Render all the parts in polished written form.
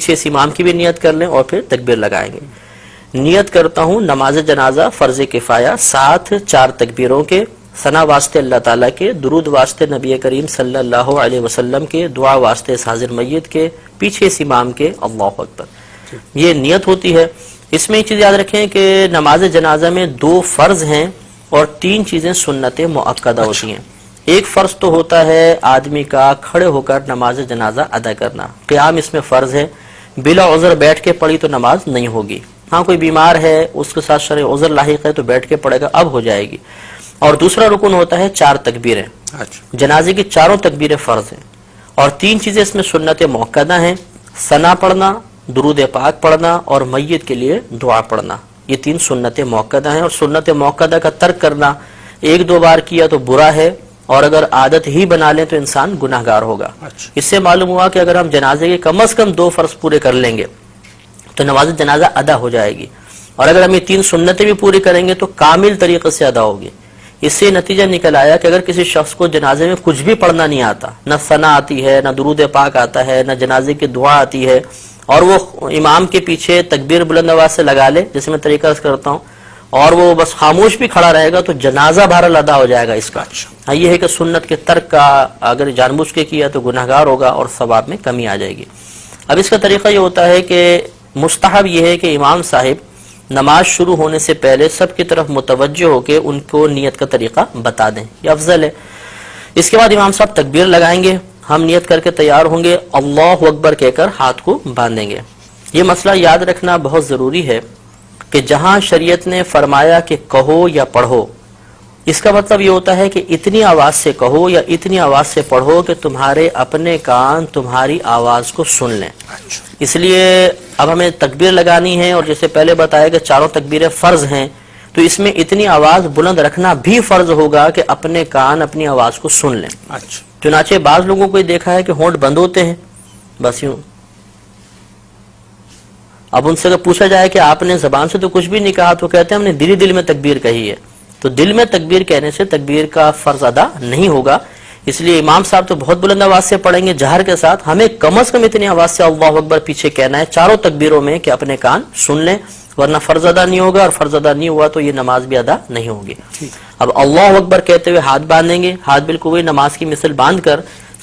پیچھے اس امام کی بھی نیت کر لیں اور پھر تکبیر لگائیں گے. نیت کرتا ہوں نماز جنازہ فرض کفایہ 7 4 تکبیروں کے، ثنا واسطے اللہ تعالیٰ کے، درود واسطے نبی کریم صلی اللہ علیہ وسلم کے، دعا واسطے اس حاضر میت کے، پیچھے اس امام کے، اللہ اکبر. یہ نیت ہوتی ہے. اس میں ایک چیز یاد رکھیں کہ نماز جنازہ میں 2 فرض ہیں اور 3 چیزیں سنت مؤکدہ ہوتی ہیں. ایک فرض تو ہوتا ہے آدمی کا کھڑے ہو کر نماز جنازہ ادا کرنا، قیام اس میں فرض ہے. بلا عذر بیٹھ کے پڑھی تو نماز نہیں ہوگی. ہاں کوئی بیمار ہے اس کے ساتھ شرعی عذر لاحق ہے تو بیٹھ کے پڑھے گا، اب ہو جائے گی. اور دوسرا رکن ہوتا ہے 4 تکبیریں. جنازے کی 4 تکبیریں فرض ہیں اور 3 چیزیں اس میں سنت مؤکدہ ہیں: ثنا پڑھنا، درود پاک پڑھنا اور میت کے لیے دعا پڑھنا. یہ 3 سنت مؤکدہ ہیں اور سنت مؤکدہ کا ترک کرنا 1-2 بار کیا تو برا ہے اور اگر عادت ہی بنا لیں تو انسان گناہگار ہوگا. اس سے معلوم ہوا کہ اگر ہم جنازے کے کم از کم 2 فرض پورے کر لیں گے تو نماز جنازہ ادا ہو جائے گی، اور اگر ہم یہ 3 سنتیں بھی پوری کریں گے تو کامل طریقے سے ادا ہوگی. اس سے نتیجہ نکل آیا کہ اگر کسی شخص کو جنازے میں کچھ بھی پڑھنا نہیں آتا، نہ ثنا آتی ہے، نہ درود پاک آتا ہے، نہ جنازے کی دعا آتی ہے، اور وہ امام کے پیچھے تکبیر بلند آواز سے لگا لے جیسے میں طریقہ کرتا ہوں، اور وہ بس خاموش بھی کھڑا رہے گا تو جنازہ بہرحال ادا ہو جائے گا اس کا. ہاں یہ ہے کہ سنت کے ترک کا اگر جان بوجھ کے کیا تو گناہگار ہوگا اور ثواب میں کمی آ جائے گی. اب اس کا طریقہ یہ ہوتا ہے کہ مستحب یہ ہے کہ امام صاحب نماز شروع ہونے سے پہلے سب کی طرف متوجہ ہو کے ان کو نیت کا طریقہ بتا دیں، یہ افضل ہے. اس کے بعد امام صاحب تکبیر لگائیں گے، ہم نیت کر کے تیار ہوں گے، اللہ اکبر کہہ کر ہاتھ کو باندھیں گے. یہ مسئلہ یاد رکھنا بہت ضروری ہے کہ جہاں شریعت نے فرمایا کہ کہو یا پڑھو، اس کا مطلب یہ ہوتا ہے کہ اتنی آواز سے کہو یا اتنی آواز سے پڑھو کہ تمہارے اپنے کان تمہاری آواز کو سن لیں. اس لیے اب ہمیں تکبیر لگانی ہے اور جیسے پہلے بتایا کہ 4 تکبیریں فرض ہیں تو اس میں اتنی آواز بلند رکھنا بھی فرض ہوگا کہ اپنے کان اپنی آواز کو سن لیں. چنانچہ بعض لوگوں کو دیکھا ہے کہ ہونٹ بند ہوتے ہیں بس یوں. اب ان سے اگر پوچھا جائے کہ آپ نے زبان سے تو کچھ بھی نہیں کہا تو کہتے ہیں ہم نے دل میں تکبیر کہی ہے. تو دل میں تکبیر کہنے سے تکبیر کا فرض ادا نہیں ہوگا. اس لیے امام صاحب تو بہت بلند آواز سے پڑھیں گے جہر کے ساتھ، ہمیں کم از کم اتنی آواز سے اللہ اکبر پیچھے کہنا ہے 4 تکبیروں میں کہ اپنے کان سن لیں، ورنہ فرض ادا نہیں ہوگا، اور فرض ادا نہیں ہوا تو یہ نماز بھی ادا نہیں ہوگی. اب اللہ اکبر کہتے ہوئے ہاتھ باندھیں گے، ہاتھ بالکل وہی نماز کی مثل باندھ کر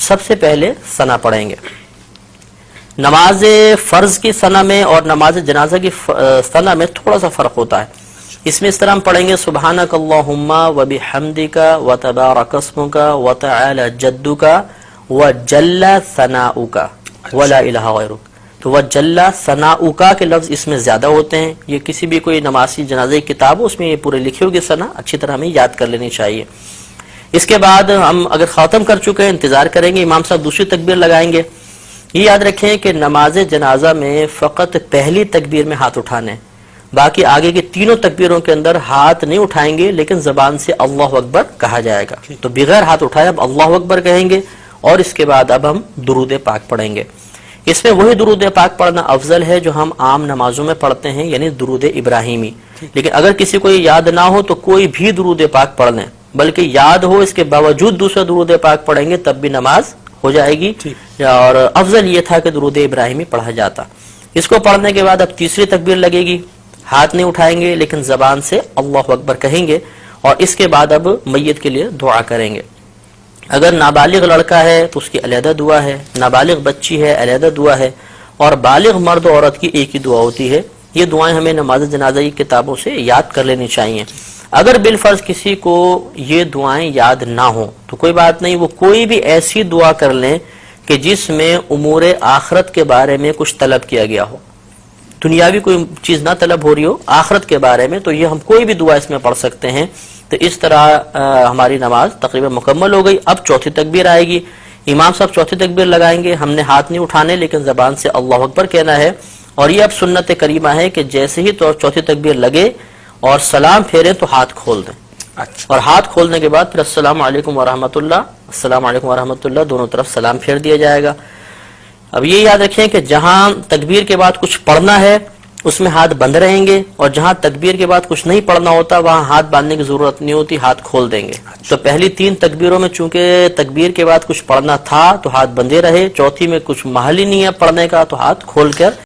سب سے پہلے ثنا پڑھیں گے. نماز فرض کی ثنا میں اور نماز جنازہ کی ثنا میں تھوڑا سا فرق ہوتا ہے. اس میں اس طرح ہم پڑھیں گے سبحانک اللہم وبحمدک وتبارک اسمک وتعالی جدک وجل ثناؤک ولا الہ غیرک. تو وجل ثناؤک کے لفظ اس میں زیادہ ہوتے ہیں. یہ کسی بھی کوئی نمازی جنازہ کی کتاب ہو اس میں یہ پورے لکھے ہوگی ثنا، اچھی طرح ہمیں یاد کر لینی چاہیے. اس کے بعد ہم اگر ختم کر چکے ہیں انتظار کریں گے، امام صاحب دوسری تکبیر لگائیں گے. یہ یاد رکھیں کہ نماز جنازہ میں فقط پہلی تکبیر میں ہاتھ اٹھانے، باقی آگے کی 3 تکبیروں کے اندر ہاتھ نہیں اٹھائیں گے لیکن زبان سے اللہ اکبر کہا جائے گا. تو بغیر ہاتھ اٹھائے اب اللہ اکبر کہیں گے اور اس کے بعد اب ہم درود پاک پڑھیں گے. اس میں وہی درود پاک پڑھنا افضل ہے جو ہم عام نمازوں میں پڑھتے ہیں، یعنی درود ابراہیمی. لیکن اگر کسی کو یاد نہ ہو تو کوئی بھی درود پاک پڑھ لیں، بلکہ یاد ہو اس کے باوجود دوسرا درود پاک پڑھیں گے تب بھی نماز ہو جائے گی. اور افضل یہ تھا کہ درود ابراہیمی پڑھا جاتا. اس کو پڑھنے کے بعد اب تیسری تکبیر لگے گی، ہاتھ نہیں اٹھائیں گے لیکن زبان سے اللہ اکبر کہیں گے اور اس کے بعد اب میت کے لیے دعا کریں گے. اگر نابالغ لڑکا ہے تو اس کی علیحدہ دعا ہے، نابالغ بچی ہے علیحدہ دعا ہے، اور بالغ مرد و عورت کی ایک ہی دعا ہوتی ہے. یہ دعائیں ہمیں نماز جنازہ کی کتابوں سے یاد کر لینی چاہیے. اگر بالفرض کسی کو یہ دعائیں یاد نہ ہوں تو کوئی بات نہیں، وہ کوئی بھی ایسی دعا کر لیں کہ جس میں امور آخرت کے بارے میں کچھ طلب کیا گیا ہو، دنیاوی کوئی چیز نہ طلب ہو رہی ہو، آخرت کے بارے میں، تو یہ ہم کوئی بھی دعا اس میں پڑھ سکتے ہیں. تو اس طرح ہماری نماز تقریباً مکمل ہو گئی. اب چوتھی تکبیر آئے گی، امام صاحب چوتھی تکبیر لگائیں گے. ہم نے ہاتھ نہیں اٹھانے لیکن زبان سے اللہ اکبر کہنا ہے. اور یہ اب سنت کریمہ ہے کہ جیسے ہی چوتھی تکبیر لگے اور سلام پھیرے تو ہاتھ کھول دیں. اور ہاتھ کھولنے کے بعد پھر السلام علیکم ورحمۃ اللہ، السلام علیکم ورحمۃ اللہ، دونوں طرف سلام پھیر دیا جائے گا. اب یہ یاد رکھیں کہ جہاں تکبیر کے بعد کچھ پڑھنا ہے اس میں ہاتھ بند رہیں گے، اور جہاں تکبیر کے بعد کچھ نہیں پڑھنا ہوتا وہاں ہاتھ باندھنے کی ضرورت نہیں ہوتی، ہاتھ کھول دیں گے۔ تو پہلی 3 تکبیروں میں چونکہ تکبیر کے بعد کچھ پڑھنا تھا تو ہاتھ بندھے رہے، چوتھی میں کچھ محل ہی نہیں ہے پڑھنے کا تو ہاتھ کھول کر